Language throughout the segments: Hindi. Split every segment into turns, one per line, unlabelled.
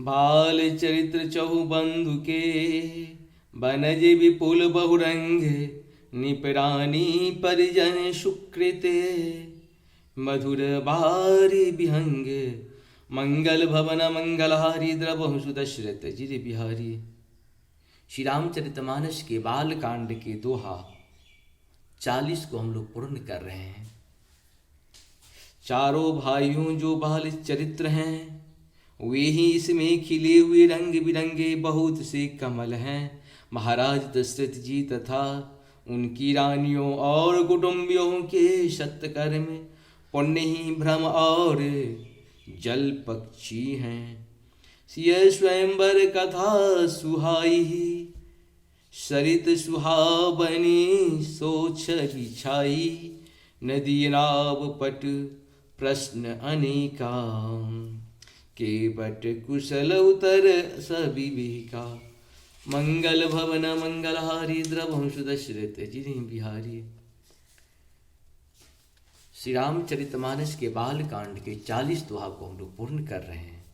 बाल चरित्र चहु बंधु के, बनज विपुल बहुरंग, निपरानी परिजन सुकृते, मधुर बारी विहंग, मंगल भवन मंगलहारी, द्रवहु सुदशरथ जिर बिहारी। श्री रामचरितमानस के बाल कांड के दोहा 40 को हम लोग पूर्ण कर रहे हैं। चारों भाइयों जो बाल चरित्र हैं वे ही इसमें खिले हुए रंग बिरंगे बहुत से कमल हैं। महाराज दशरथ जी तथा उनकी रानियों और कुटुंबियों के सत्कर्म पुण्य ही भ्रम और जल पक्षी हैं। सिय स्वयंवर कथा सुहाई, सरित सुहावनी सोच छाई, नदी नाव पट प्रश्न अनेका, केवट कुशल उतर सविवेका, मंगल भवन मंगलहारी, द्रवहु सुदशरथ जिरि बिहारी। श्री रामचरितमानस के बाल कांड के 40 दोहा को हम लोग पूर्ण कर रहे हैं।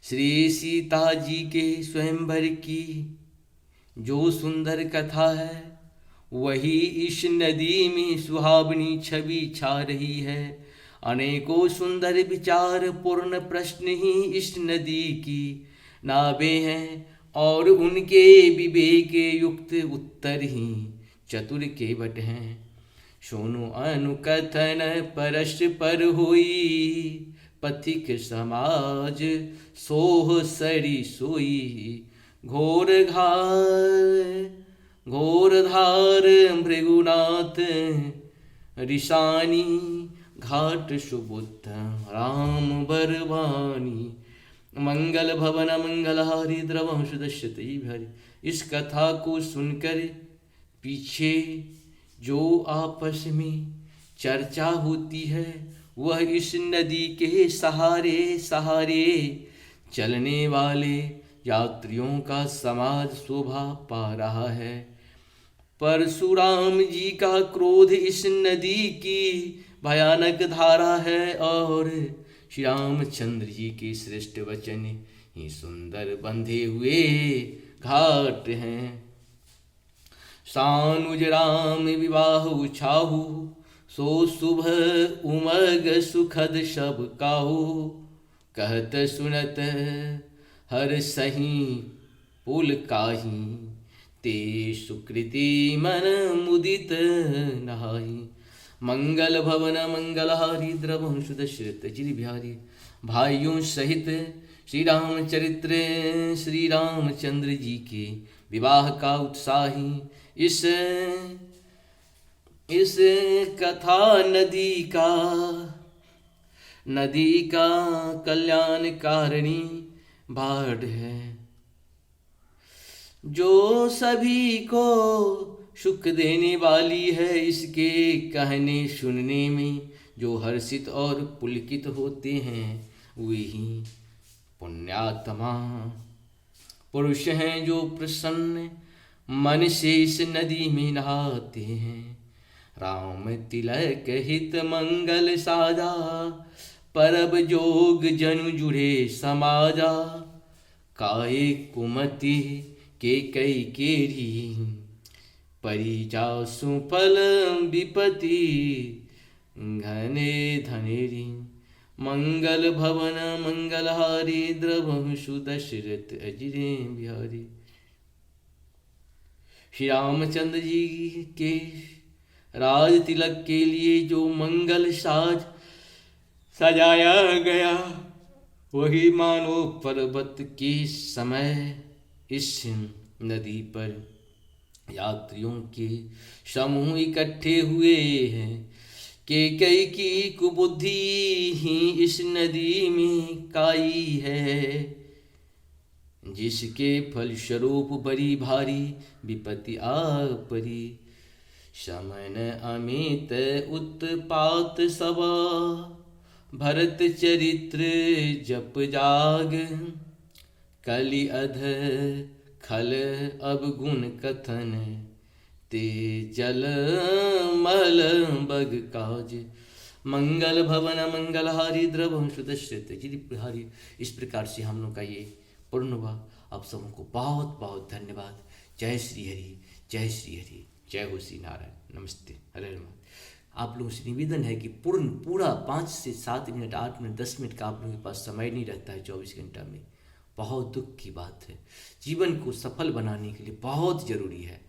श्री सीता जी के स्वयंवर की जो सुंदर कथा है वही इस नदी में सुहावनी छवि छा रही है। अनेकों सुंदर विचार पूर्ण प्रश्न ही इस नदी की नावे हैं और उनके विवेक युक्त उत्तर ही चतुर केवट हैं। सुनो अनुकथन परस्पर होई, पथिक समाज सोह सरी सोई, घोर धार भृगुनाथ ऋषानी, घाट सुबुद्ध राम बरवानी, मंगल भवन मंगलहारी, द्रवहु सुदशरथ बिहारी। इस कथा को सुनकर पीछे जो आपस में चर्चा होती है वह इस नदी के सहारे सहारे चलने वाले यात्रियों का समाज शोभा पा रहा है। परशुराम जी का क्रोध इस नदी की भयानक धारा है और श्री रामचंद्र जी के श्रेष्ठ वचन ही सुंदर बंधे हुए घाट हैं। सानुज राम विवाह उछाहू, सो शुभ उमग सुखद सब काहू, कहत सुनत हर सही पुल काही, ते सुकृति मन मुदित नहाई, मंगल भवन मंगलहारी, द्रवहु सुदशरथ जिरि बिहारी। भाइयों सहित श्री रामचंद्र जी के विवाह का उत्साही इस कथा नदी का कल्याणकारिणी बाढ़ है, जो सभी को सुख देने वाली है। इसके कहने सुनने में जो हर्षित और पुलकित होते हैं वे ही पुण्यात्मा पुरुष हैं, जो प्रसन्न मन से इस नदी में नहाते हैं। राम तिलक हित मंगल साजा, परब जोग जनु जुड़े समाजा, काये कुमति के कई केरी, परिजासु फल विपति घने धनेरी, मंगल भवन मंगलहारी, द्रवहु सुदशरथ अजिरे बिहारी। श्री रामचंद्र जी के राज तिलक के लिए जो मंगल साज सजाया गया वही मानो पर्वत के समय इस नदी पर यात्रियों के समूह इकट्ठे हुए हैं। केकई की कुबुद्धि ही इस नदी में काई है, जिसके फलस्वरूप बड़ी भारी विपत्ति आ परी। शमन अमित उत्पात सवा, भरत चरित्र जप जाग, कलि अध खल अवगुण कथन, ते जल मल बग काज। मंगल भवन मंगलहारी द्रवम सुदश्रित गिरिप्रहारी। इस प्रकार से हम लोग का ये पूर्ण हुआ। आप सबको बहुत बहुत धन्यवाद। जय श्री हरि, जय श्री हरि, जय हो श्री नारायण। नमस्ते, हरे हरे महादेव। आप लोगों से निवेदन है कि पूरा 5 से 7 मिनट, 8 मिनट, 10 मिनट का आप लोगों के पास समय नहीं रहता है 24 घंटा में। बहुत दुख की बात है। जीवन को सफल बनाने के लिए बहुत ज़रूरी है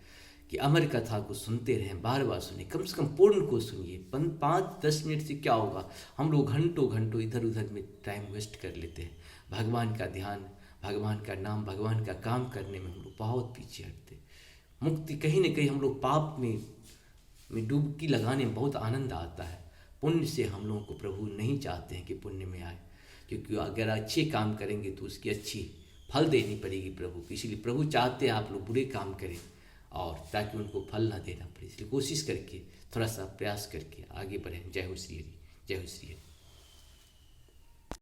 कि अमर कथा को सुनते रहें, बार बार सुने, कम से कम पूर्ण को सुनिए। 5-10 मिनट से क्या होगा, हम लोग घंटों घंटों इधर उधर में टाइम वेस्ट कर लेते हैं। भगवान का ध्यान, भगवान का नाम, भगवान का काम करने में हम लोग बहुत पीछे हटते। मुक्ति कहीं न कहीं हम लोग पाप में डुबकी लगाने में बहुत आनंद आता है। पुण्य से हम लोगों को प्रभु नहीं चाहते हैं कि पुण्य में आए, क्योंकि अगर अच्छे काम करेंगे तो उसकी अच्छी फल देनी पड़ेगी प्रभु को। इसीलिए प्रभु चाहते हैं आप लोग बुरे काम करें, और ताकि उनको फल ना देना पड़े। इसलिए कोशिश करके, थोड़ा सा प्रयास करके आगे बढ़ें। जय हो श्री हरि, जय हो श्री हरि।